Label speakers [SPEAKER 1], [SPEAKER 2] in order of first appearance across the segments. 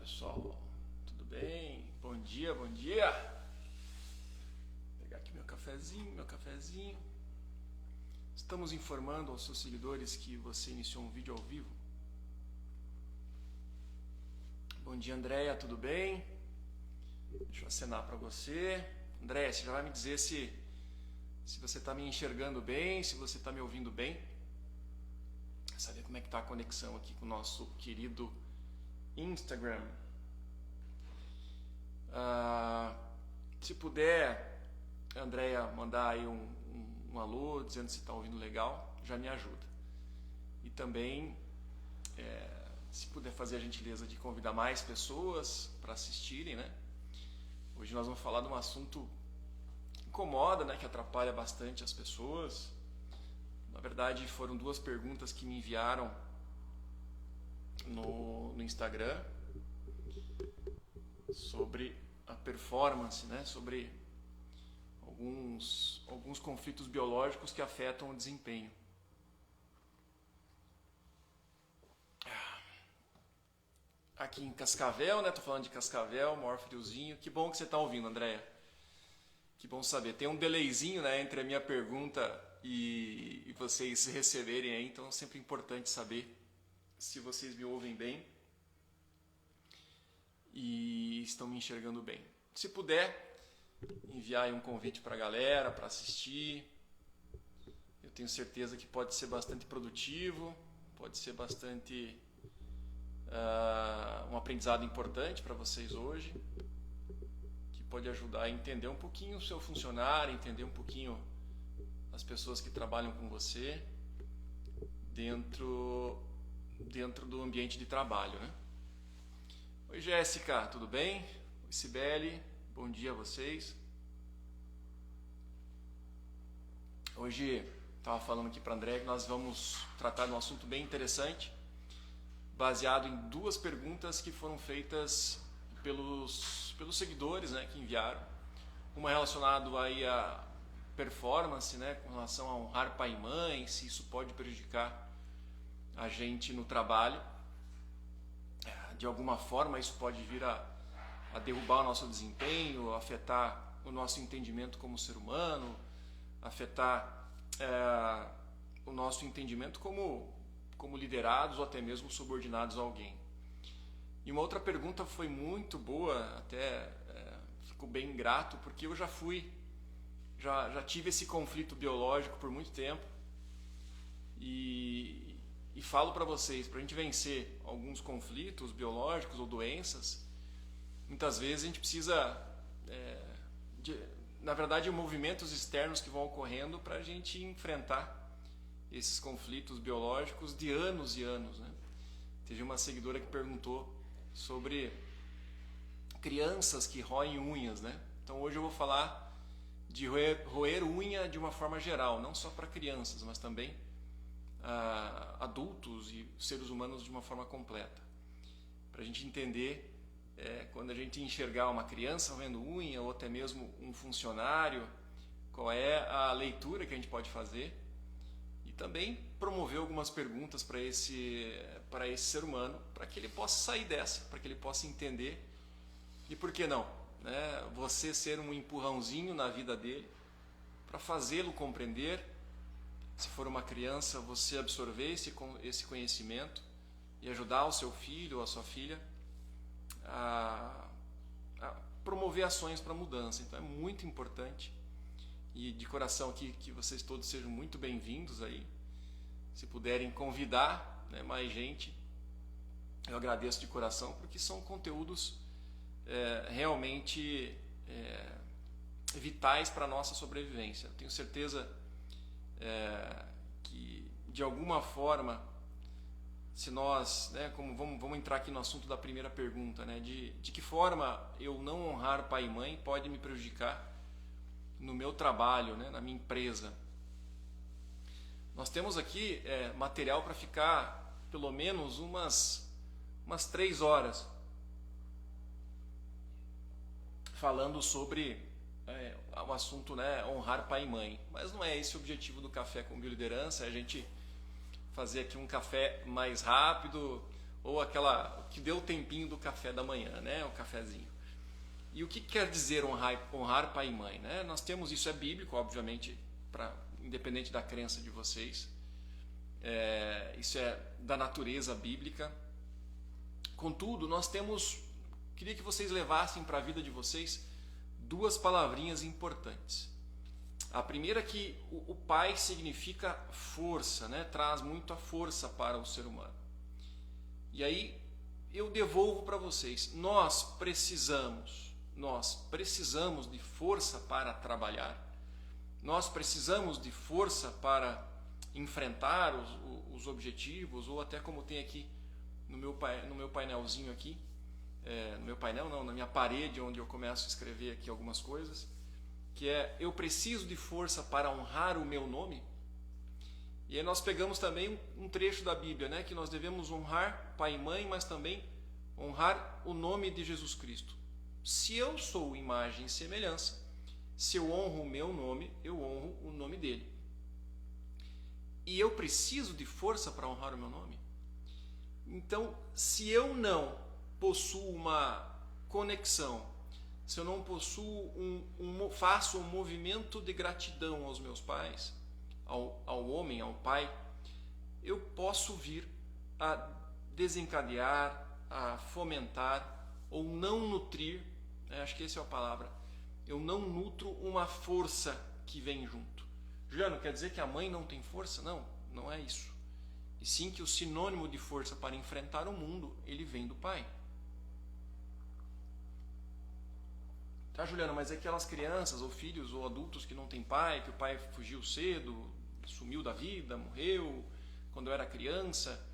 [SPEAKER 1] pessoal, tudo bem? Bom dia, bom dia! Vou pegar aqui meu cafezinho. Estamos informando aos seus seguidores que você iniciou um vídeo ao vivo. Bom dia, Andréia, tudo bem? Deixa eu acenar para você. Andréia, você já vai me dizer se você está me enxergando bem, se você está me ouvindo bem. Saber como é que está a conexão aqui com o nosso querido Instagram. Se puder, Andréia, mandar aí um alô, dizendo se está ouvindo legal, já me ajuda. E também, se puder fazer a gentileza de convidar mais pessoas para assistirem, né? Hoje nós vamos falar de um assunto que incomoda, né? Que atrapalha bastante as pessoas. Na verdade, foram duas perguntas que me enviaram no Instagram sobre a performance, né? Sobre alguns conflitos biológicos que afetam o desempenho. Aqui em Cascavel, né? Tô falando de Cascavel, maior friozinho. Que bom que você está ouvindo, Andréia. Que bom saber. Tem um delayzinho, né, entre a minha pergunta e vocês receberem aí, então é sempre importante saber se vocês me ouvem bem e estão me enxergando bem. Se puder, enviar aí um convite para a galera, para assistir. Eu tenho certeza que pode ser bastante produtivo, pode ser bastante um aprendizado importante para vocês hoje, que pode ajudar a entender um pouquinho o seu funcionário, entender um pouquinho as pessoas que trabalham com você dentro do ambiente de trabalho, né? Oi, Jéssica, tudo bem? Oi, Cibele, bom dia a vocês. Hoje estava falando aqui para André que nós vamos tratar de um assunto bem interessante, baseado em duas perguntas que foram feitas pelos seguidores, né, que enviaram. Uma relacionada aí a performance, né, com relação a honrar pai e mãe, se isso pode prejudicar a gente no trabalho. De alguma forma isso pode vir a derrubar o nosso desempenho, afetar o nosso entendimento como ser humano, afetar o nosso entendimento como liderados ou até mesmo subordinados a alguém. E uma outra pergunta foi muito boa, até fico bem grato, porque eu já tive esse conflito biológico por muito tempo e falo para vocês, para a gente vencer alguns conflitos biológicos ou doenças, muitas vezes a gente precisa, na verdade, movimentos externos que vão ocorrendo para a gente enfrentar esses conflitos biológicos de anos e anos, né? Teve uma seguidora que perguntou sobre crianças que roem unhas, né? Então hoje eu vou falar de roer unha de uma forma geral, não só para crianças, mas também adultos e seres humanos de uma forma completa. Para a gente entender, quando a gente enxergar uma criança roendo unha ou até mesmo um funcionário, qual é a leitura que a gente pode fazer e também promover algumas perguntas para esse ser humano, para que ele possa sair dessa, para que ele possa entender e por que não, né? Você ser um empurrãozinho na vida dele para fazê-lo compreender. Se for uma criança, você absorver esse conhecimento e ajudar o seu filho ou a sua filha a promover ações para mudança. Então é muito importante e de coração aqui que vocês todos sejam muito bem-vindos aí. Se puderem convidar, né, mais gente, eu agradeço de coração, porque são conteúdos realmente vitais para a nossa sobrevivência. Eu tenho certeza que de alguma forma, se nós, né, como vamos entrar aqui no assunto da primeira pergunta, né, de que forma eu não honrar pai e mãe pode me prejudicar no meu trabalho, né, na minha empresa. Nós temos aqui material para ficar pelo menos umas 3 horas falando sobre o assunto, né, honrar pai e mãe. Mas não é esse o objetivo do Café com Bioliderança, é a gente fazer aqui um café mais rápido, ou aquela que deu o tempinho do café da manhã, né? O cafezinho. E o que quer dizer honrar pai e mãe, né? Nós temos isso, é bíblico, obviamente, independente da crença de vocês. Isso é da natureza bíblica. Contudo, nós temos, queria que vocês levassem para a vida de vocês duas palavrinhas importantes. A primeira é que o pai significa força, né? Traz muita força para o ser humano. E aí eu devolvo para vocês, nós precisamos de força para trabalhar, nós precisamos de força para enfrentar os objetivos, ou até como tem aqui no meu painelzinho aqui, no meu painel não, na minha parede onde eu começo a escrever aqui algumas coisas, que é: eu preciso de força para honrar o meu nome. E aí nós pegamos também um trecho da Bíblia, né, que nós devemos honrar pai e mãe, mas também honrar o nome de Jesus Cristo. Se eu sou imagem e semelhança, se eu honro o meu nome, eu honro o nome dele. E eu preciso de força para honrar o meu nome. Então, se eu não possuo uma conexão, se eu não possuo faço um movimento de gratidão aos meus pais, ao homem, ao pai, eu posso vir a desencadear, a fomentar ou não nutrir, acho que essa é a palavra, eu não nutro uma força que vem junto. Juliano, quer dizer que a mãe não tem força? Não, não é isso. E sim que o sinônimo de força para enfrentar o mundo, ele vem do pai. Tá, Juliano, mas é aquelas crianças ou filhos ou adultos que não têm pai, que o pai fugiu cedo, sumiu da vida, morreu quando eu era criança,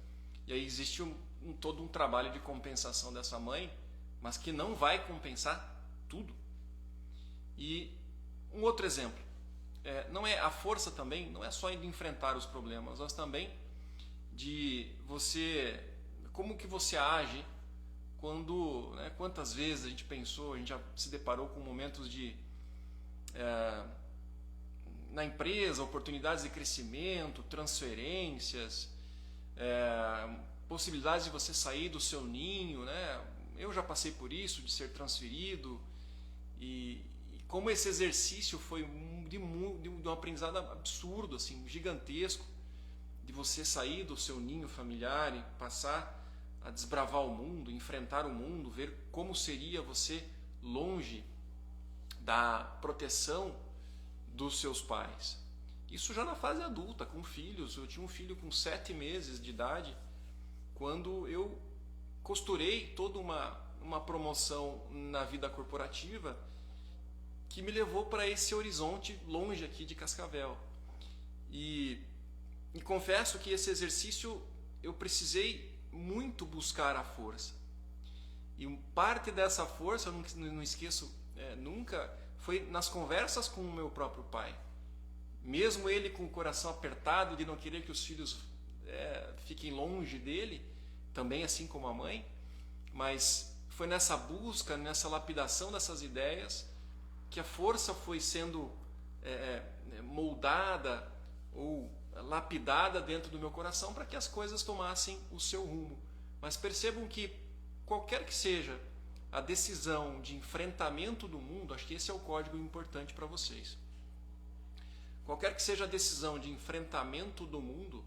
[SPEAKER 1] e aí existe todo um trabalho de compensação dessa mãe, mas que não vai compensar tudo. E um outro exemplo, não é a força também, não é só de enfrentar os problemas, mas também de você, como que você age quando, né, quantas vezes a gente pensou, a gente já se deparou com momentos de na empresa, oportunidades de crescimento, transferências, possibilidades de você sair do seu ninho, né? Eu já passei por isso, de ser transferido, e como esse exercício foi de um aprendizado absurdo, assim, gigantesco, de você sair do seu ninho familiar e passar a desbravar o mundo, enfrentar o mundo, ver como seria você longe da proteção dos seus pais. Isso já na fase adulta, com filhos. Eu tinha um filho com 7 meses de idade, quando eu costurei toda uma promoção na vida corporativa que me levou para esse horizonte longe aqui de Cascavel. E confesso que esse exercício eu precisei muito buscar a força. E parte dessa força, eu não esqueço nunca, foi nas conversas com o meu próprio pai. Mesmo ele com o coração apertado de não querer que os filhos fiquem longe dele, também assim como a mãe, mas foi nessa busca, nessa lapidação dessas ideias, que a força foi sendo moldada ou lapidada dentro do meu coração para que as coisas tomassem o seu rumo. Mas percebam que qualquer que seja a decisão de enfrentamento do mundo, acho que esse é o código importante para vocês. Qualquer que seja a decisão de enfrentamento do mundo,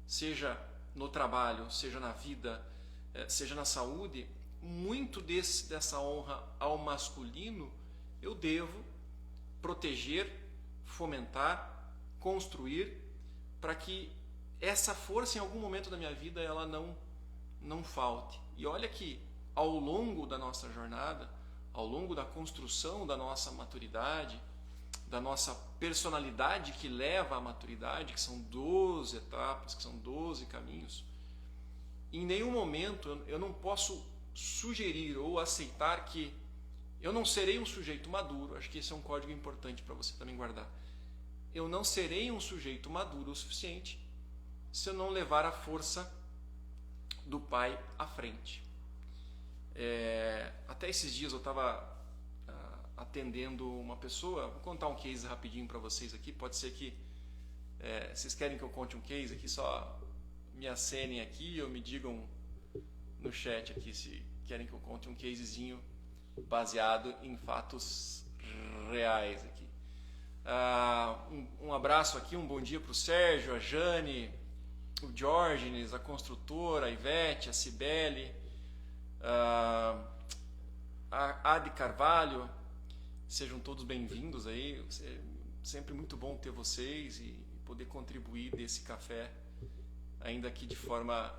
[SPEAKER 1] seja no trabalho, seja na vida, seja na saúde, muito dessa honra ao masculino eu devo proteger, fomentar, construir, para que essa força em algum momento da minha vida ela não falte. E olha que ao longo da nossa jornada, ao longo da construção da nossa maturidade, da nossa personalidade que leva à maturidade, que são 12 etapas, que são 12 caminhos, em nenhum momento eu não posso sugerir ou aceitar que eu não serei um sujeito maduro. Acho que esse é um código importante para você também guardar. Eu não serei um sujeito maduro o suficiente se eu não levar a força do pai à frente. Até esses dias eu estava atendendo uma pessoa. Vou contar um case rapidinho para vocês aqui. Pode ser que vocês querem que eu conte um case aqui, só me acenem aqui ou me digam no chat aqui se querem que eu conte um casezinho baseado em fatos reais aqui. Um abraço aqui, um bom dia para o Sérgio, a Jane, o Diógenes, a construtora, a Ivete, a Cibele, a Adi Carvalho. Sejam todos bem-vindos aí. Sempre muito bom ter vocês e poder contribuir desse café, ainda aqui de forma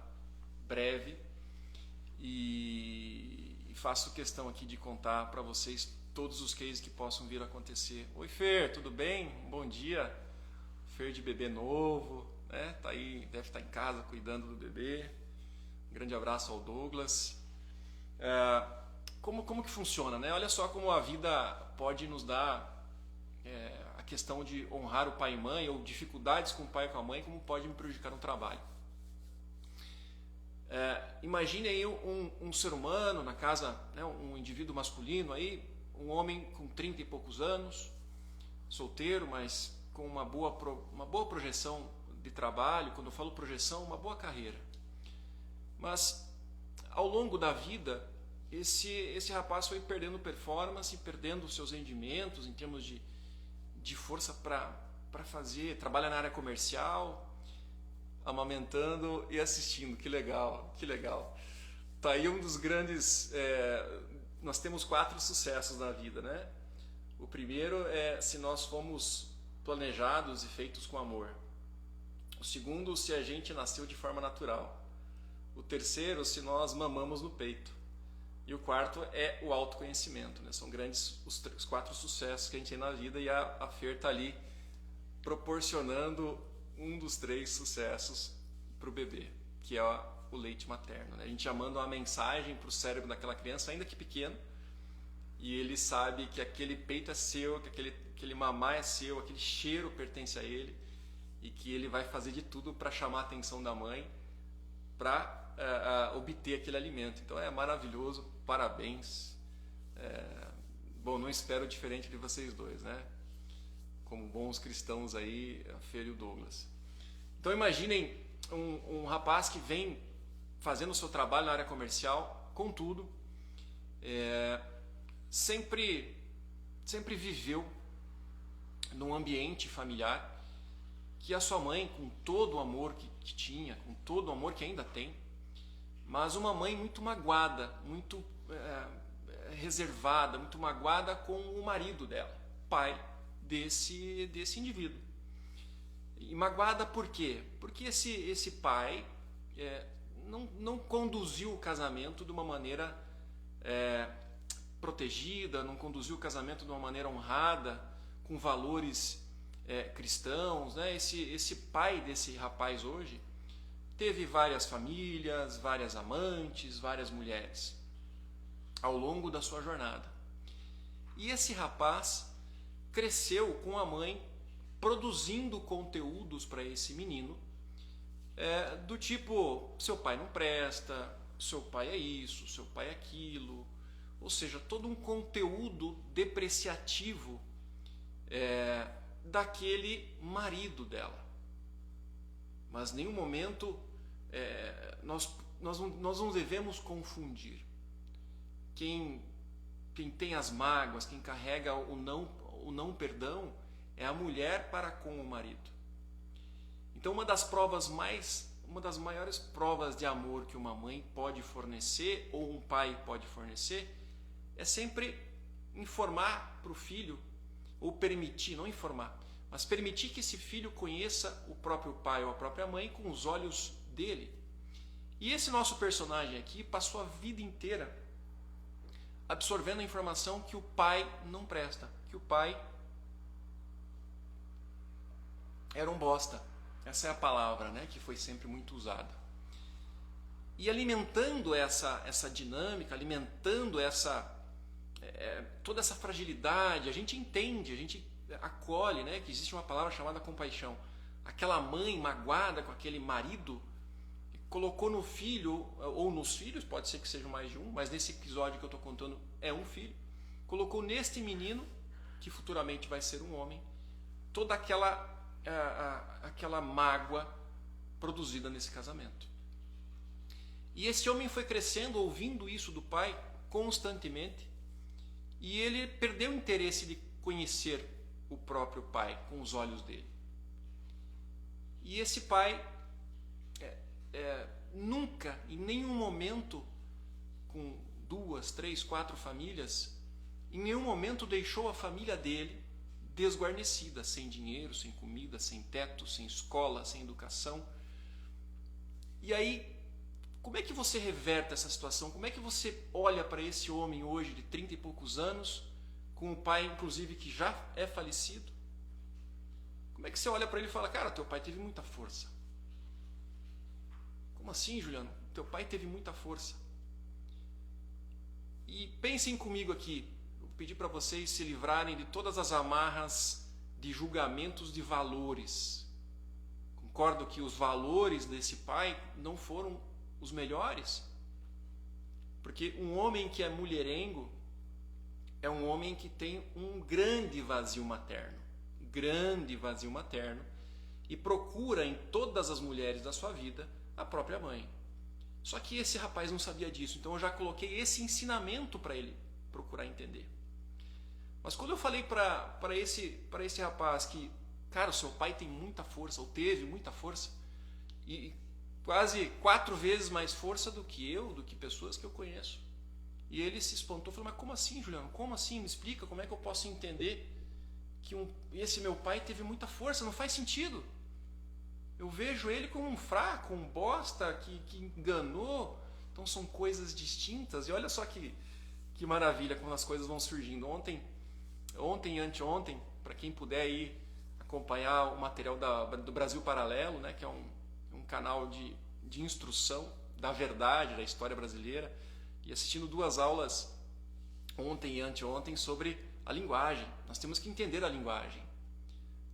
[SPEAKER 1] breve. E faço questão aqui de contar para vocês todos os cases que possam vir a acontecer. Oi, Fer, tudo bem? Bom dia. Fer de bebê novo, né? Tá aí, deve estar em casa cuidando do bebê. Um grande abraço ao Douglas. Como que funciona, né? Olha só como a vida pode nos dar a questão de honrar o pai e mãe, ou dificuldades com o pai e com a mãe, como pode me prejudicar no trabalho. Imagine aí um ser humano na casa, né, um indivíduo masculino aí, um homem com 30 e poucos anos, solteiro, mas com uma boa projeção de trabalho. Quando eu falo projeção, uma boa carreira. Mas ao longo da vida, esse rapaz foi perdendo performance, perdendo seus rendimentos em termos de força para fazer, trabalha na área comercial, amamentando e assistindo. Que legal, que legal. Tá aí um dos grandes... nós temos 4 sucessos na vida, né? O primeiro é se nós fomos planejados e feitos com amor. O segundo, se a gente nasceu de forma natural. O terceiro, se nós mamamos no peito. E o quarto é o autoconhecimento, né? São grandes os 4 sucessos que a gente tem na vida, e a Fer está ali proporcionando um dos 3 sucessos para o bebê, que é o leite materno, né? A gente já manda uma mensagem para o cérebro daquela criança, ainda que pequeno, e ele sabe que aquele peito é seu, que aquele mamar é seu, aquele cheiro pertence a ele, e que ele vai fazer de tudo para chamar a atenção da mãe, para obter aquele alimento. Então é maravilhoso, parabéns. Bom, não espero diferente de vocês dois, né? Como bons cristãos aí, a Fer e o Douglas. Então imaginem um rapaz que vem fazendo o seu trabalho na área comercial, contudo, sempre viveu num ambiente familiar que a sua mãe, com todo o amor que tinha, com todo o amor que ainda tem, mas uma mãe muito magoada, muito reservada, muito magoada com o marido dela, pai desse indivíduo. E magoada por quê? Porque esse pai não conduziu o casamento de uma maneira protegida, não conduziu o casamento de uma maneira honrada, com valores cristãos, né? Esse pai desse rapaz hoje teve várias famílias, várias amantes, várias mulheres ao longo da sua jornada. E esse rapaz cresceu com a mãe produzindo conteúdos para esse menino, do tipo: seu pai não presta, seu pai é isso, seu pai é aquilo, ou seja, todo um conteúdo depreciativo daquele marido dela. Mas em nenhum momento nós não devemos confundir. Quem tem as mágoas, quem carrega o não perdão, é a mulher para com o marido. Então uma das maiores provas de amor que uma mãe pode fornecer, ou um pai pode fornecer, é sempre informar para o filho, ou permitir, não informar, mas permitir que esse filho conheça o próprio pai ou a própria mãe com os olhos dele. E esse nosso personagem aqui passou a vida inteira absorvendo a informação que o pai não presta, que o pai era um bosta. Essa é a palavra, né, que foi sempre muito usada. E alimentando essa dinâmica, alimentando toda essa fragilidade, a gente entende, a gente acolhe, né, que existe uma palavra chamada compaixão. Aquela mãe magoada com aquele marido colocou no filho, ou nos filhos, pode ser que seja mais de um, mas nesse episódio que eu estou contando é um filho, colocou neste menino, que futuramente vai ser um homem, toda aquela mágoa produzida nesse casamento. E esse homem foi crescendo ouvindo isso do pai constantemente, e ele perdeu o interesse de conhecer o próprio pai com os olhos dele. E esse pai nunca, em nenhum momento, com 2, 3, 4 famílias, em nenhum momento deixou a família dele desguarnecida, sem dinheiro, sem comida, sem teto, sem escola, sem educação. E aí, como é que você reverte essa situação? Como é que você olha para esse homem hoje de 30 e poucos anos, com o pai inclusive que já é falecido? Como é que você olha para ele e fala, cara, teu pai teve muita força? Como assim, Juliano? Teu pai teve muita força. E pensem comigo aqui, eu pedi para vocês se livrarem de todas as amarras de julgamentos de valores. Concordo que os valores desse pai não foram os melhores, porque um homem que é mulherengo é um homem que tem um grande vazio materno, e procura em todas as mulheres da sua vida a própria mãe. Só que esse rapaz não sabia disso, então eu já coloquei esse ensinamento para ele procurar entender. Mas quando eu falei para esse rapaz que, cara, o seu pai tem muita força, ou teve muita força, e quase 4 vezes mais força do que eu, do que pessoas que eu conheço. E ele se espantou, falou, mas como assim, Juliano? Como assim? Me explica, como é que eu posso entender que esse meu pai teve muita força? Não faz sentido. Eu vejo ele como um fraco, um bosta, que enganou. Então são coisas distintas. E olha só que maravilha como as coisas vão surgindo. Ontem e anteontem, para quem puder ir acompanhar o material do Brasil Paralelo, né, que é um canal de instrução da verdade, da história brasileira, e assistindo 2 aulas ontem e anteontem sobre a linguagem. Nós temos que entender a linguagem.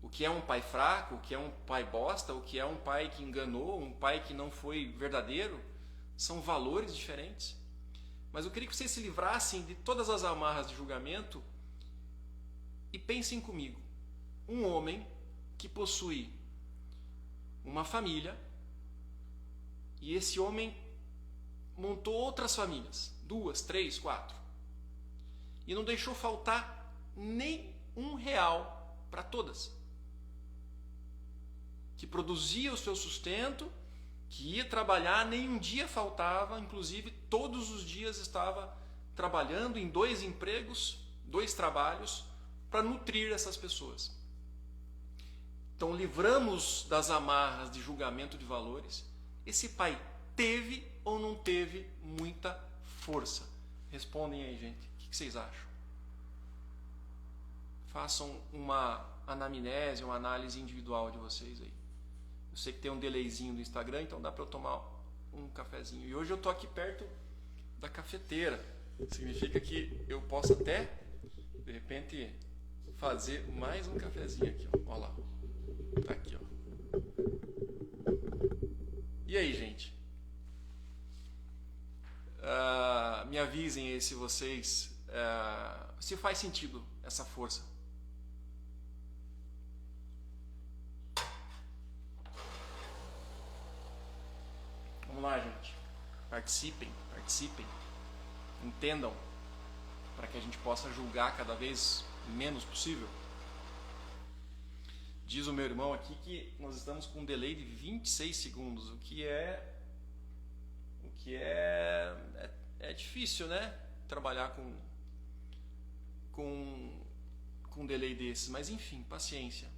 [SPEAKER 1] O que é um pai fraco, o que é um pai bosta, o que é um pai que enganou, um pai que não foi verdadeiro, são valores diferentes. Mas eu queria que vocês se livrassem de todas as amarras de julgamento e pensem comigo. Um homem que possui uma família, e esse homem montou outras famílias, 2, 3, 4, e não deixou faltar nem R$1 para todas. Que produzia o seu sustento, que ia trabalhar, nem um dia faltava, inclusive todos os dias estava trabalhando em 2 empregos, 2 trabalhos, para nutrir essas pessoas. Então livramos das amarras de julgamento de valores. Esse pai teve ou não teve muita força? Respondem aí, gente. O que vocês acham? Façam uma anamnese, uma análise individual de vocês aí. Eu sei que tem um delayzinho do Instagram, então dá para eu tomar um cafezinho. E hoje eu tô aqui perto da cafeteira. Significa que eu posso até, de repente, fazer mais um cafezinho aqui. Ó. Olha lá. Tá aqui, ó. E aí, gente? Me avisem aí se vocês... se faz sentido essa força. Vamos lá, gente. Participem. Entendam, para que a gente possa julgar cada vez menos possível. Diz o meu irmão aqui que nós estamos com um delay de 26 segundos, o que é difícil, né? Trabalhar com um delay desses, mas enfim, paciência.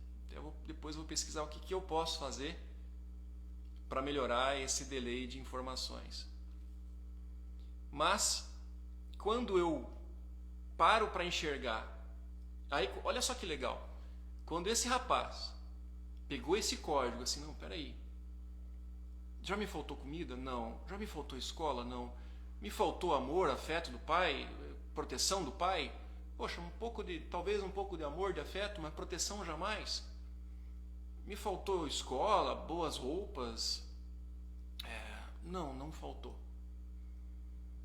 [SPEAKER 1] Depois eu vou pesquisar o que eu posso fazer para melhorar esse delay de informações. Mas quando eu paro para enxergar, aí olha só que legal. Quando esse rapaz pegou esse código, assim, não, peraí, já me faltou comida? Não. Já me faltou escola? Não. Me faltou amor, afeto do pai, proteção do pai? Poxa, talvez um pouco de amor, de afeto, mas proteção jamais. Me faltou escola, boas roupas? Não faltou.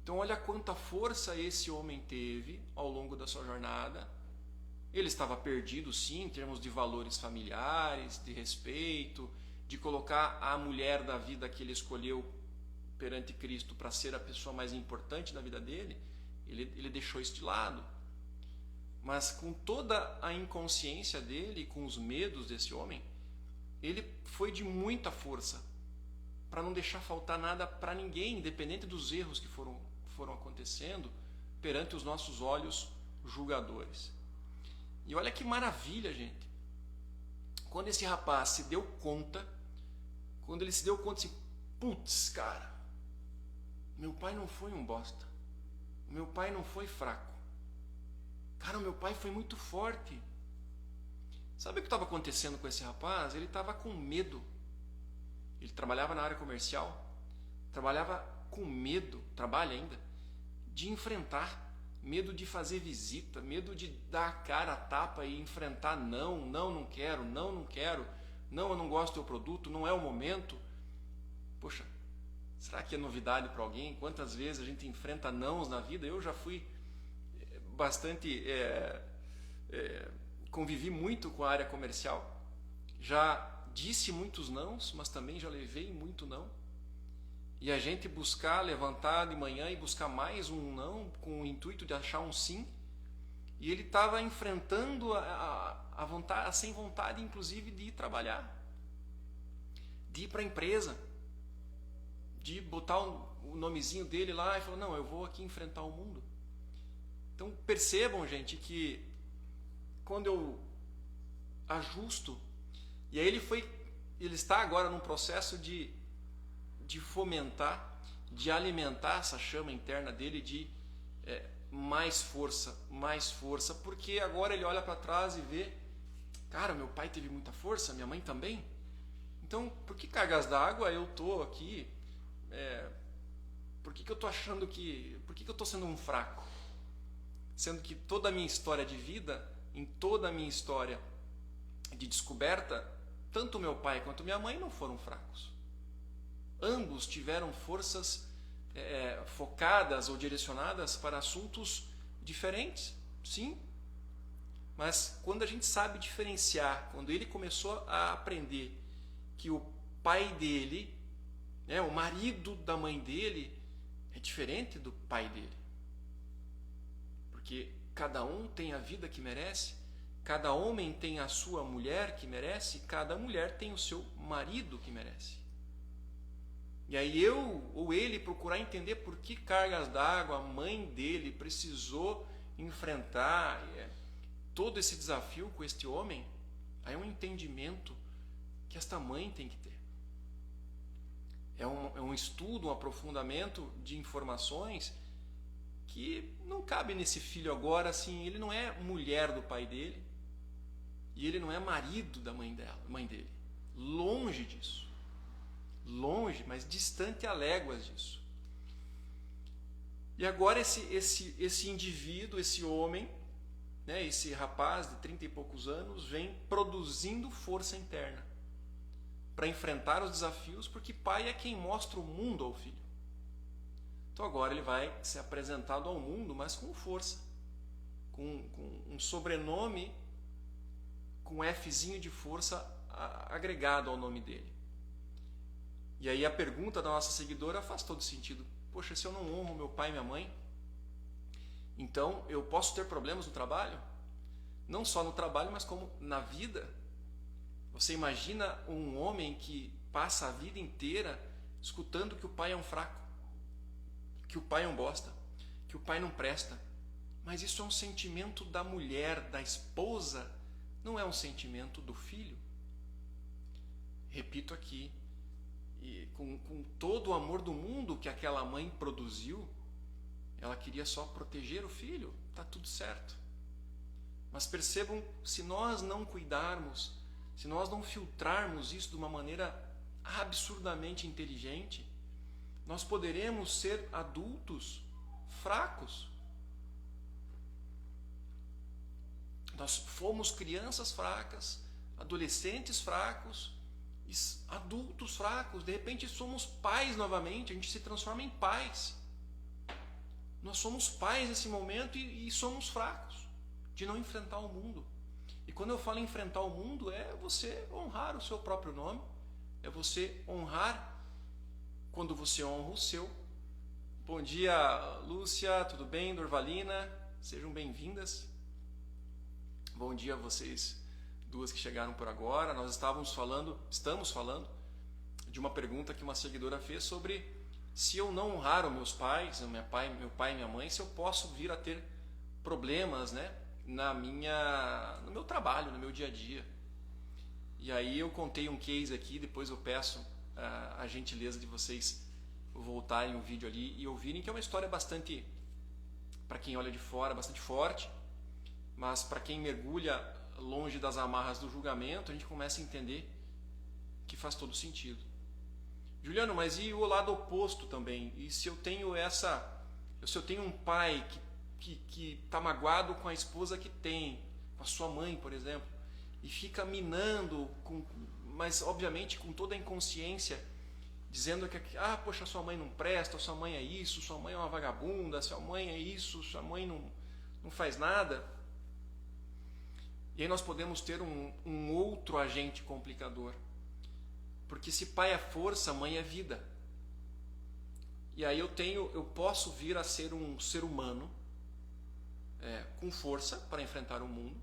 [SPEAKER 1] Então olha quanta força esse homem teve ao longo da sua jornada. Ele estava perdido, sim, em termos de valores familiares, de respeito, de colocar a mulher da vida que ele escolheu perante Cristo para ser a pessoa mais importante da vida dele, ele deixou isso de lado. Mas com toda a inconsciência dele, com os medos desse homem, ele foi de muita força para não deixar faltar nada para ninguém, independente dos erros que foram acontecendo perante os nossos olhos julgadores. E olha que maravilha, gente. Quando esse rapaz se deu conta, assim, putz, cara, meu pai não foi um bosta, meu pai não foi fraco, cara, meu pai foi muito forte. Sabe o que estava acontecendo com esse rapaz? Ele estava com medo. Ele trabalhava na área comercial, trabalhava com medo, trabalha ainda, de enfrentar, medo de fazer visita, medo de dar a cara a tapa e enfrentar não quero, não, eu não gosto do teu produto, não é o momento. Poxa, será que é novidade para alguém? Quantas vezes a gente enfrenta nãos na vida? Eu já fui bastante... convivi muito com a área comercial, já disse muitos nãos, mas também já levei muito não. E a gente levantar de manhã e buscar mais um não, com o intuito de achar um sim, e ele estava enfrentando a sem vontade, inclusive, de ir trabalhar, de ir para a empresa, de botar o nomezinho dele lá e falar, não, eu vou aqui enfrentar o mundo. Então percebam, gente, que quando eu ajusto, e aí ele está agora num processo de fomentar, de alimentar essa chama interna dele de mais força, porque agora ele olha para trás e vê, cara, meu pai teve muita força, minha mãe também, então por que cargas d'água eu estou aqui, por que eu estou achando por que eu estou sendo um fraco? Sendo que toda a minha história de vida, em toda a minha história de descoberta, tanto meu pai quanto minha mãe não foram fracos. Ambos tiveram forças focadas ou direcionadas para assuntos diferentes, sim. Mas quando a gente sabe diferenciar, quando ele começou a aprender que o pai dele, o marido da mãe dele, é diferente do pai dele. Porque cada um tem a vida que merece, cada homem tem a sua mulher que merece, cada mulher tem o seu marido que merece. E aí eu ou ele procurar entender por que cargas d'água a mãe dele precisou enfrentar todo esse desafio com este homem, aí é um entendimento que esta mãe tem que ter. É um estudo, um aprofundamento de informações que não cabe nesse filho agora, assim, ele não é mulher do pai dele e ele não é marido da mãe dele. Longe disso. Longe, mas distante a léguas disso. E agora esse indivíduo, esse homem, esse rapaz de 30 e poucos anos, vem produzindo força interna para enfrentar os desafios, porque pai é quem mostra o mundo ao filho. Então agora ele vai ser apresentado ao mundo, mas com força, com um sobrenome, com Fzinho de força agregado ao nome dele. E aí a pergunta da nossa seguidora faz todo sentido. Poxa, se eu não honro meu pai e minha mãe, então eu posso ter problemas no trabalho? Não só no trabalho, mas como na vida. Você imagina um homem que passa a vida inteira escutando que o pai é um fraco, que o pai é um bosta, que o pai não presta. Mas isso é um sentimento da mulher, da esposa, não é um sentimento do filho. Repito aqui, e com todo o amor do mundo que aquela mãe produziu, ela queria só proteger o filho, está tudo certo. Mas percebam, se nós não cuidarmos, se nós não filtrarmos isso de uma maneira absurdamente inteligente, nós poderemos ser adultos fracos. Nós fomos crianças fracas, adolescentes fracos, adultos fracos. De repente somos pais novamente, a gente se transforma em pais. Nós somos pais nesse momento e somos fracos de não enfrentar o mundo. E quando eu falo em enfrentar o mundo, é você honrar o seu próprio nome, é você honrar quando você honra o seu. Bom dia, Lúcia, tudo bem? Dorvalina, sejam bem-vindas. Bom dia a vocês duas que chegaram por agora. Nós estamos falando de uma pergunta que uma seguidora fez sobre se eu não honrar os meus pais, meu pai e minha mãe, se eu posso vir a ter problemas, né, no meu trabalho, no meu dia a dia. E aí eu contei um case aqui, depois eu peço a gentileza de vocês voltarem o vídeo ali e ouvirem, que é uma história bastante, para quem olha de fora, bastante forte, mas para quem mergulha longe das amarras do julgamento, a gente começa a entender que faz todo sentido. Juliano, mas e o lado oposto também? E se eu tenho um pai que está magoado com a esposa que tem, com a sua mãe, por exemplo, e fica minando, mas obviamente com toda a inconsciência, dizendo que, poxa, sua mãe não presta, sua mãe é isso, sua mãe é uma vagabunda, sua mãe é isso, sua mãe não faz nada. E aí nós podemos ter um outro agente complicador. Porque se pai é força, mãe é vida. E aí eu posso vir a ser um ser humano com força para enfrentar o mundo,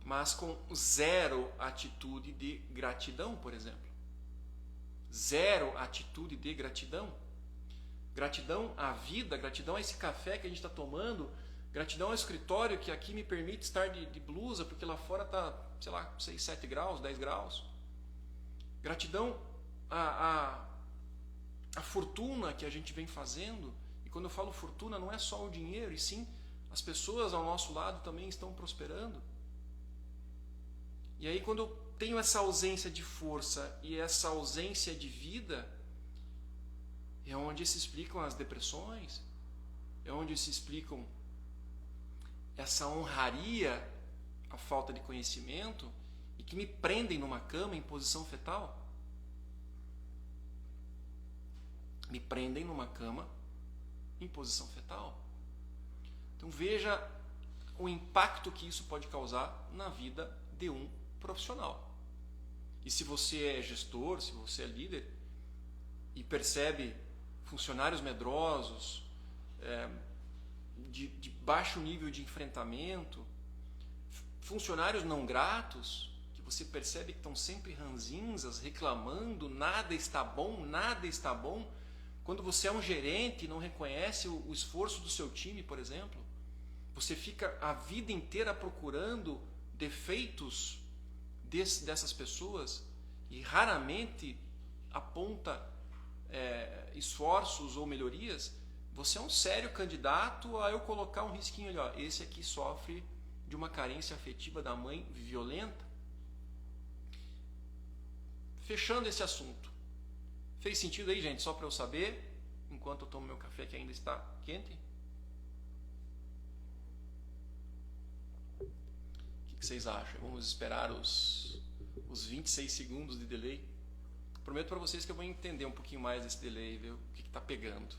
[SPEAKER 1] mas com zero atitude de gratidão, por exemplo. Zero atitude de gratidão. Gratidão à vida, gratidão a esse café que a gente está tomando, gratidão ao escritório que aqui me permite estar de blusa, porque lá fora está, 6, 7 graus, 10 graus. Gratidão à fortuna que a gente vem fazendo. E quando eu falo fortuna, não é só o dinheiro, e sim as pessoas ao nosso lado também estão prosperando. E aí quando eu tenho essa ausência de força e essa ausência de vida, é onde se explicam as depressões, é onde se explicam essa honraria, a falta de conhecimento, e que me prendem numa cama em posição fetal. Me prendem numa cama em posição fetal. Então veja o impacto que isso pode causar na vida de um profissional. E se você é gestor, se você é líder e percebe funcionários medrosos, de baixo nível de enfrentamento, funcionários não gratos, que você percebe que estão sempre ranzinzas, reclamando, nada está bom, quando você é um gerente e não reconhece o esforço do seu time, por exemplo, você fica a vida inteira procurando defeitos dessas pessoas e raramente aponta esforços ou melhorias. Você é um sério candidato a eu colocar um risquinho ali, ó, esse aqui sofre de uma carência afetiva da mãe violenta. Fechando esse assunto. Fez sentido aí, gente? Só para eu saber, enquanto eu tomo meu café que ainda está quente. O que vocês acham? Vamos esperar os 26 segundos de delay. Prometo para vocês que eu vou entender um pouquinho mais desse delay, ver o que está pegando.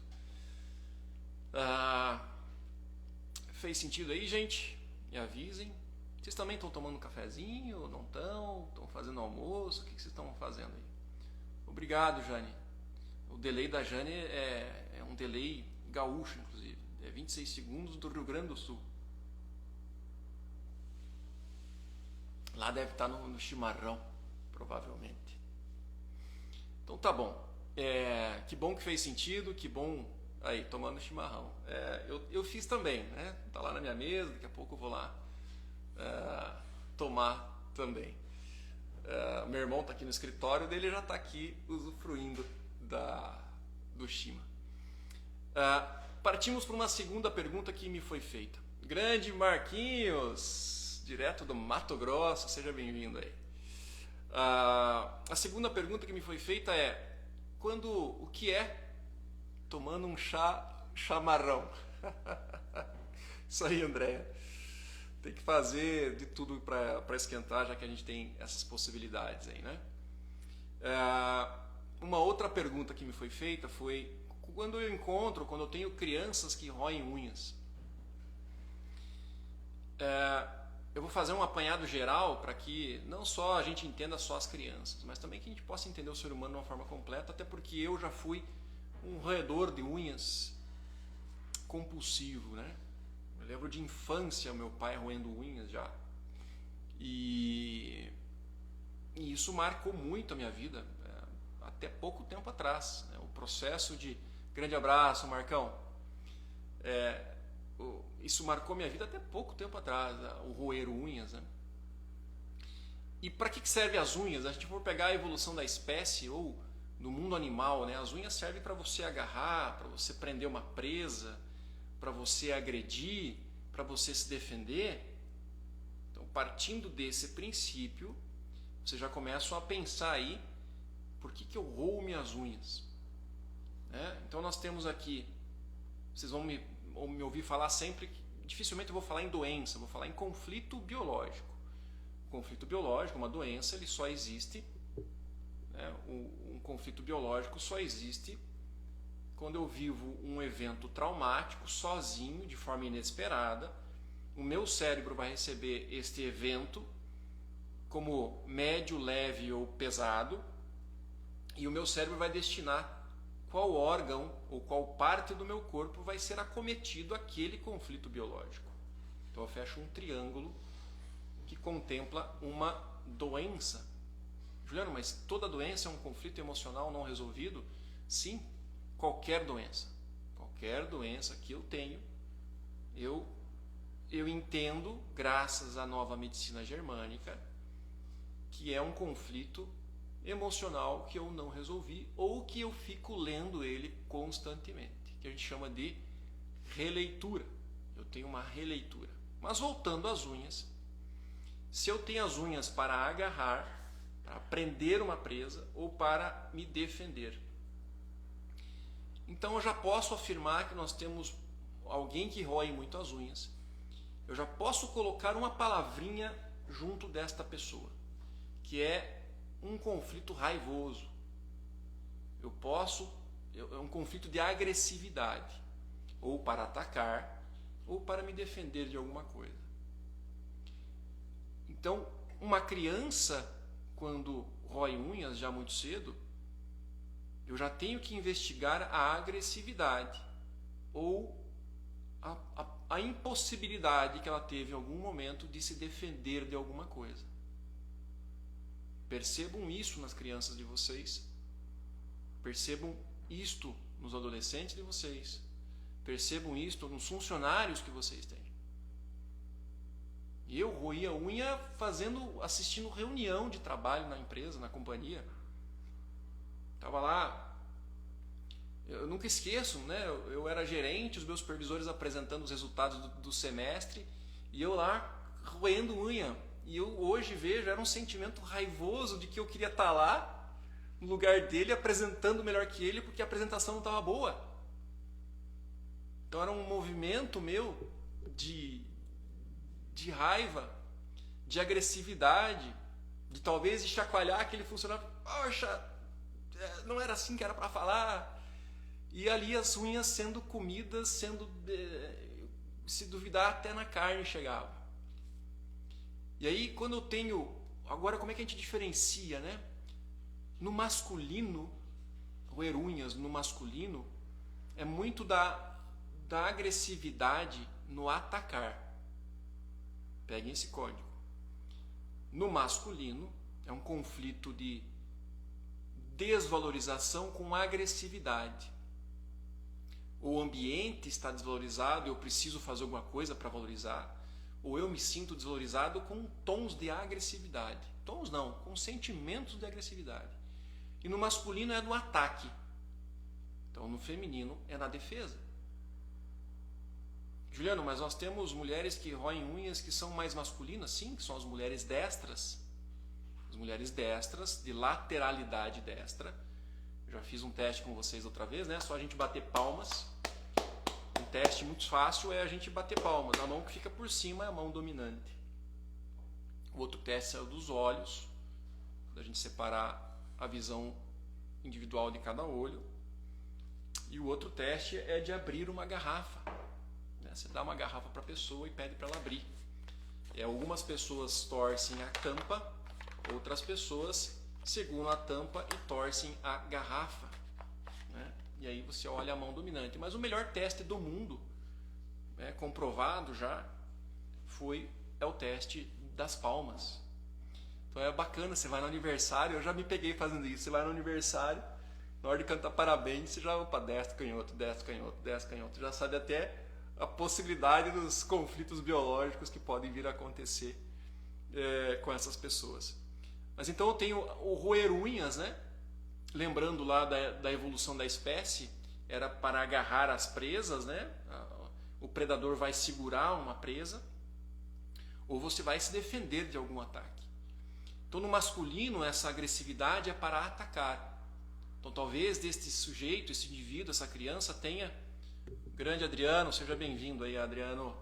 [SPEAKER 1] Fez sentido aí, gente? Me avisem. Vocês também estão tomando um cafezinho? Não estão? Estão fazendo almoço? O que vocês estão fazendo aí? Obrigado, Jane. O delay da Jane é um delay gaúcho, inclusive. É 26 segundos do Rio Grande do Sul. Lá deve estar no chimarrão, provavelmente. Então tá bom. Que bom que fez sentido, que bom aí, tomando chimarrão. Eu fiz também, né? Tá lá na minha mesa, daqui a pouco eu vou lá tomar também. Meu irmão está aqui no escritório, dele já está aqui usufruindo do Shima. Partimos para uma segunda pergunta que me foi feita. Grande Marquinhos, direto do Mato Grosso, seja bem-vindo aí. A segunda pergunta que me foi feita é: o que é tomando um chamarrão? Isso aí, Andréia. Tem que fazer de tudo para esquentar, já que a gente tem essas possibilidades aí, né? Uma outra pergunta que me foi feita foi: quando eu tenho crianças que roem unhas, eu vou fazer um apanhado geral para que não só a gente entenda só as crianças, mas também que a gente possa entender o ser humano de uma forma completa, até porque eu já fui um roedor de unhas compulsivo, né? Eu lembro de infância meu pai roendo unhas já. E isso marcou muito a minha vida, até pouco tempo atrás, né? O processo de... Grande abraço, Marcão. Isso marcou minha vida até pouco tempo atrás, o roer unhas, né? E para que servem as unhas? Se a gente for pegar a evolução da espécie ou do mundo animal, né? As unhas servem para você agarrar, para você prender uma presa, para você agredir, para você se defender. Então, partindo desse princípio, você já começa a pensar aí, por que eu roo minhas unhas? Então nós temos aqui, vocês vão me ouvir falar sempre, dificilmente eu vou falar em doença, eu vou falar em conflito biológico. O conflito biológico, uma doença, ele só existe, né? Um conflito biológico só existe quando eu vivo um evento traumático sozinho, de forma inesperada. O meu cérebro vai receber este evento como médio, leve ou pesado, e o meu cérebro vai destinar qual órgão ou qual parte do meu corpo vai ser acometido aquele conflito biológico. Então eu fecho um triângulo que contempla uma doença. Juliano, mas toda doença é um conflito emocional não resolvido? Sim, qualquer doença. Qualquer doença que eu tenho, eu entendo, graças à nova medicina germânica, que é um conflito emocional que eu não resolvi ou que eu fico lendo ele constantemente, que a gente chama de releitura. Eu tenho uma releitura. Mas voltando às unhas, se eu tenho as unhas para agarrar, para prender uma presa ou para me defender, então eu já posso afirmar que nós temos alguém que rói muito as unhas. Eu já posso colocar uma palavrinha junto desta pessoa, que é um conflito raivoso. É um conflito de agressividade, ou para atacar, ou para me defender de alguma coisa. Então, uma criança, quando rói unhas já muito cedo, eu já tenho que investigar a agressividade, ou a impossibilidade que ela teve em algum momento de se defender de alguma coisa. Percebam isso nas crianças de vocês. Percebam isto nos adolescentes de vocês. Percebam isto nos funcionários que vocês têm. Eu roía unha assistindo reunião de trabalho na empresa, na companhia. Estava lá. Eu nunca esqueço, né? Eu era gerente, os meus supervisores apresentando os resultados do semestre e eu lá roendo unha. E eu hoje vejo, era um sentimento raivoso de que eu queria estar lá, no lugar dele, apresentando melhor que ele, porque a apresentação não estava boa. Então era um movimento meu de raiva, de agressividade, de talvez chacoalhar aquele funcionário. Poxa, não era assim que era para falar. E ali as unhas sendo comidas, se duvidar, até na carne chegava. E aí, quando eu tenho... Agora, como é que a gente diferencia, né? No masculino, roer unhas no masculino, é muito da agressividade no atacar. Peguem esse código. No masculino, é um conflito de desvalorização com agressividade. O ambiente está desvalorizado, eu preciso fazer alguma coisa para valorizar. Ou eu me sinto desvalorizado com tons de agressividade. Tons não, com sentimentos de agressividade. E no masculino é no ataque. Então no feminino é na defesa. Juliano, mas nós temos mulheres que roem unhas que são mais masculinas? Sim, que são as mulheres destras. As mulheres destras, de lateralidade destra. Eu já fiz um teste com vocês outra vez, né? Só a gente bater palmas. Um teste muito fácil é a gente bater palmas. A mão que fica por cima é a mão dominante. O outro teste é o dos olhos, da gente separar a visão individual de cada olho. E o outro teste é de abrir uma garrafa. Você dá uma garrafa para a pessoa e pede para ela abrir. Algumas pessoas torcem a tampa, outras pessoas seguram a tampa e torcem a garrafa, né? E aí você olha a mão dominante. Mas o melhor teste do mundo, né, comprovado já, é o teste das palmas. Então é bacana, você vai no aniversário, eu já me peguei fazendo isso, você vai no aniversário, na hora de cantar parabéns, você já, opa, desce canhoto, desce canhoto, desce canhoto, já sabe até a possibilidade dos conflitos biológicos que podem vir a acontecer com essas pessoas. Mas então eu tenho o roer unhas, né? Lembrando lá da evolução da espécie, era para agarrar as presas, né? O predador vai segurar uma presa, ou você vai se defender de algum ataque. Então no masculino essa agressividade é para atacar. Então talvez deste sujeito, esse indivíduo, essa criança tenha... Grande Adriano, seja bem-vindo aí, Adriano.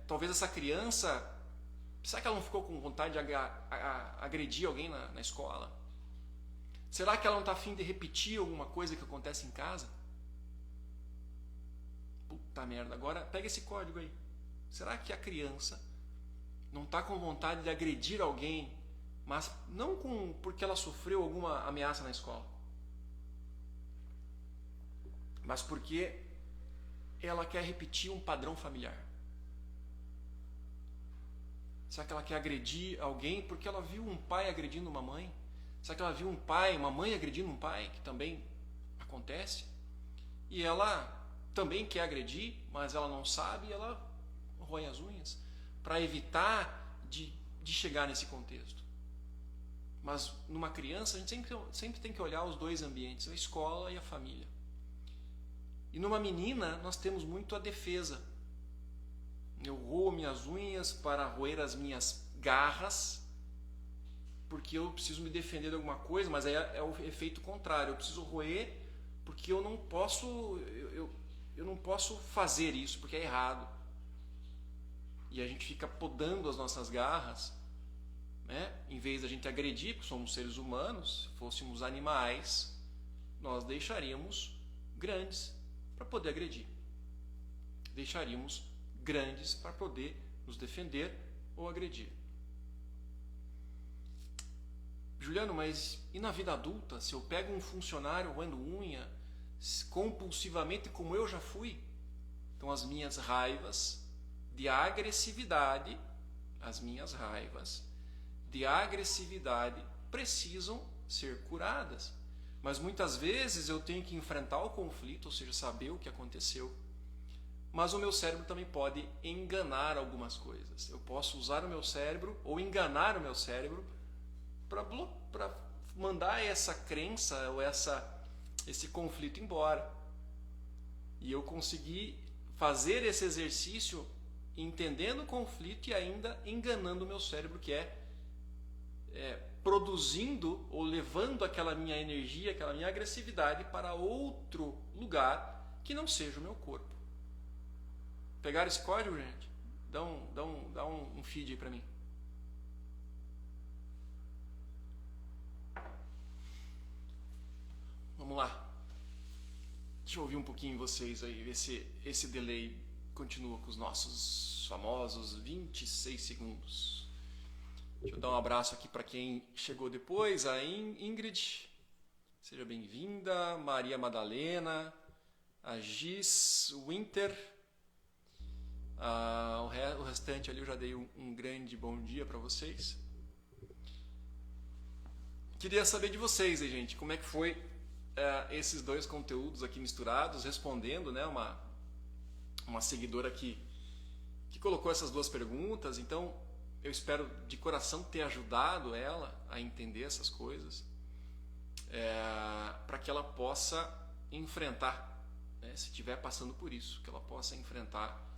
[SPEAKER 1] Talvez essa criança... Será que ela não ficou com vontade de agredir alguém na escola? Será que ela não está a fim de repetir alguma coisa que acontece em casa? Puta merda, agora pega esse código aí. Será que a criança não está com vontade de agredir alguém, mas não porque ela sofreu alguma ameaça na escola, mas porque ela quer repetir um padrão familiar? Será que ela quer agredir alguém porque ela viu um pai agredindo uma mãe? Será que ela viu uma mãe agredindo um pai, que também acontece? E ela também quer agredir, mas ela não sabe e ela rói as unhas para evitar de chegar nesse contexto. Mas numa criança a gente sempre tem que olhar os dois ambientes, a escola e a família. E numa menina nós temos muito a defesa. Eu roo minhas unhas para roer as minhas garras, porque eu preciso me defender de alguma coisa, mas aí é o efeito contrário. Eu preciso roer porque eu não posso fazer isso, porque é errado. E a gente fica podando as nossas garras, né? Em vez da gente agredir, porque somos seres humanos, se fôssemos animais, nós deixaríamos grandes para poder agredir. Deixaríamos grandes para poder nos defender ou agredir. Juliano, mas e na vida adulta? Se eu pego um funcionário roendo unha compulsivamente, como eu já fui, então as minhas raivas de agressividade, precisam ser curadas. Mas muitas vezes eu tenho que enfrentar o conflito, ou seja, saber o que aconteceu. Mas o meu cérebro também pode enganar algumas coisas. Eu posso usar o meu cérebro ou enganar o meu cérebro para mandar essa crença ou esse conflito embora. E eu consegui fazer esse exercício entendendo o conflito e ainda enganando o meu cérebro, que produzindo ou levando aquela minha energia, aquela minha agressividade para outro lugar que não seja o meu corpo. Pegaram esse código, gente? Dá um feed aí para mim. Vamos lá. Deixa eu ouvir um pouquinho vocês aí, ver se esse delay continua com os nossos famosos 26 segundos. Deixa eu dar um abraço aqui para quem chegou depois. A Ingrid, seja bem-vinda. Maria Madalena, a Gis Winter. O restante ali eu já dei um grande bom dia para vocês. Queria saber de vocês aí, gente, como é que foi esses dois conteúdos aqui misturados, respondendo, né, uma seguidora que colocou essas duas perguntas. Então eu espero de coração ter ajudado ela a entender essas coisas, para que ela possa enfrentar, né, se estiver passando por isso, que ela possa enfrentar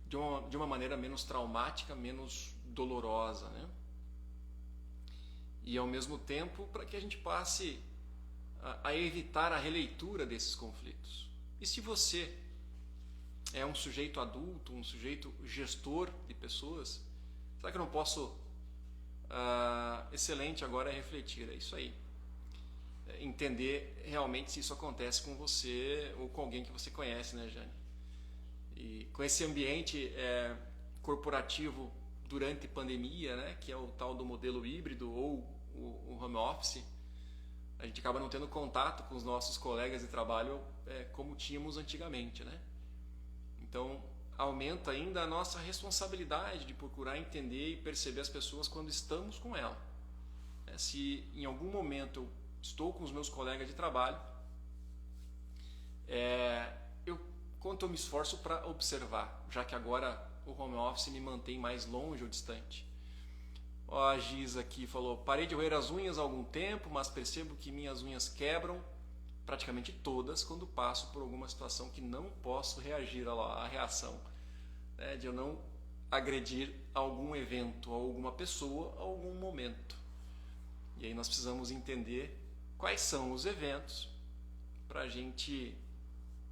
[SPEAKER 1] de uma maneira menos traumática, menos dolorosa, né? E ao mesmo tempo para que a gente passe a evitar a releitura desses conflitos. E se você é um sujeito adulto, um sujeito gestor de pessoas, será que eu não posso... excelente agora é refletir, é isso aí. Entender realmente se isso acontece com você ou com alguém que você conhece, né, Jane? E com esse ambiente corporativo durante a pandemia, né, que é o tal do modelo híbrido ou o home office. A gente acaba não tendo contato com os nossos colegas de trabalho como tínhamos antigamente, né? Então, aumenta ainda a nossa responsabilidade de procurar entender e perceber as pessoas quando estamos com ela. Se em algum momento eu estou com os meus colegas de trabalho, quanto eu me esforço para observar, já que agora o home office me mantém mais longe ou distante. A Giz aqui falou: parei de roer as unhas há algum tempo, mas percebo que minhas unhas quebram praticamente todas quando passo por alguma situação que não posso reagir. A reação, né, de eu não agredir algum evento, alguma pessoa, algum momento. E aí nós precisamos entender quais são os eventos para a gente,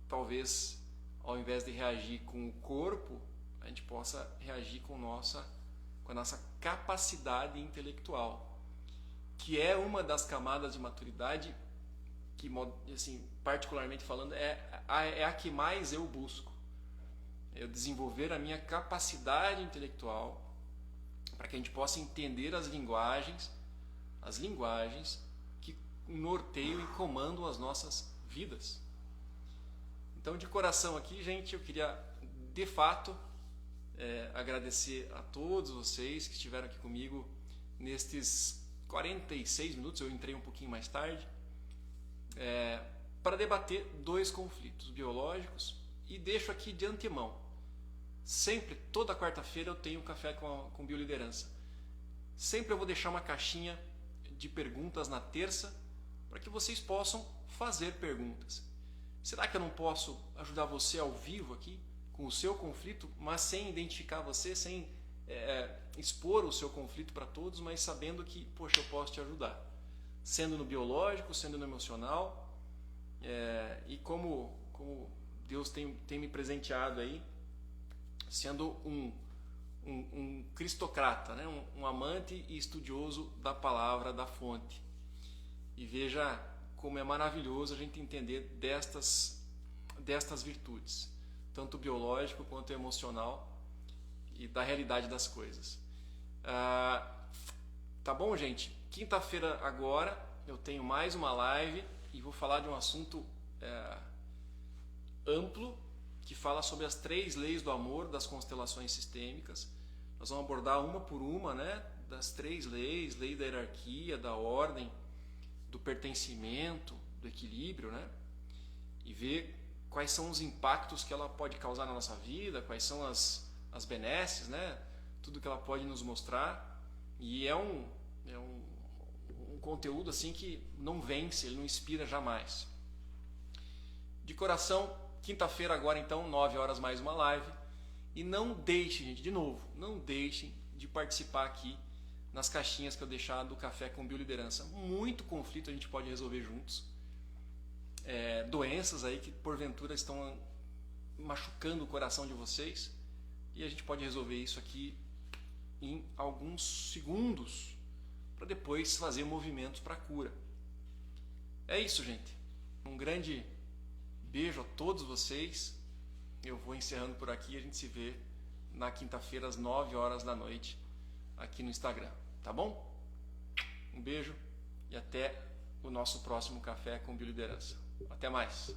[SPEAKER 1] talvez, ao invés de reagir com o corpo, a gente possa reagir com a nossa capacidade intelectual, que é uma das camadas de maturidade que, assim, particularmente falando, é a que mais eu busco. Eu desenvolver a minha capacidade intelectual para que a gente possa entender as linguagens que norteiam e comandam as nossas vidas. Então, de coração aqui, gente, eu queria, de fato, agradecer a todos vocês que estiveram aqui comigo nestes 46 minutos, eu entrei um pouquinho mais tarde, para debater dois conflitos biológicos, e deixo aqui de antemão, sempre, toda quarta-feira eu tenho um café com bioliderança. Sempre eu vou deixar uma caixinha de perguntas na terça, para que vocês possam fazer perguntas. Será que eu não posso ajudar você ao vivo aqui, com o seu conflito, mas sem identificar você, sem expor o seu conflito para todos, mas sabendo que, poxa, eu posso te ajudar. Sendo no biológico, sendo no emocional, e como Deus tem me presenteado aí, sendo um cristocrata, né? Um amante e estudioso da palavra, da fonte. E veja como é maravilhoso a gente entender destas virtudes, tanto o biológico quanto o emocional, e da realidade das coisas. Tá bom, gente? Quinta-feira agora eu tenho mais uma live e vou falar de um assunto amplo, que fala sobre as 3 leis do amor das constelações sistêmicas. Nós vamos abordar uma por uma, né, das 3 leis: lei da hierarquia, da ordem, do pertencimento, do equilíbrio, né, e ver quais são os impactos que ela pode causar na nossa vida, quais são as benesses, né, tudo que ela pode nos mostrar. E é um conteúdo assim que não vence, ele não inspira jamais. De coração, quinta-feira agora então, 9 horas, mais uma live. E não deixem, gente, de novo, não deixem de participar aqui nas caixinhas que eu deixar do Café com Bioliderança. Muito conflito a gente pode resolver juntos. Doenças aí que porventura estão machucando o coração de vocês, e a gente pode resolver isso aqui em alguns segundos, para depois fazer movimentos para a cura. É isso, gente. Um grande beijo a todos vocês. Eu vou encerrando por aqui e a gente se vê na quinta-feira às 9 horas da noite aqui no Instagram, tá bom? Um beijo e até o nosso próximo Café com Bioliderança. Até mais!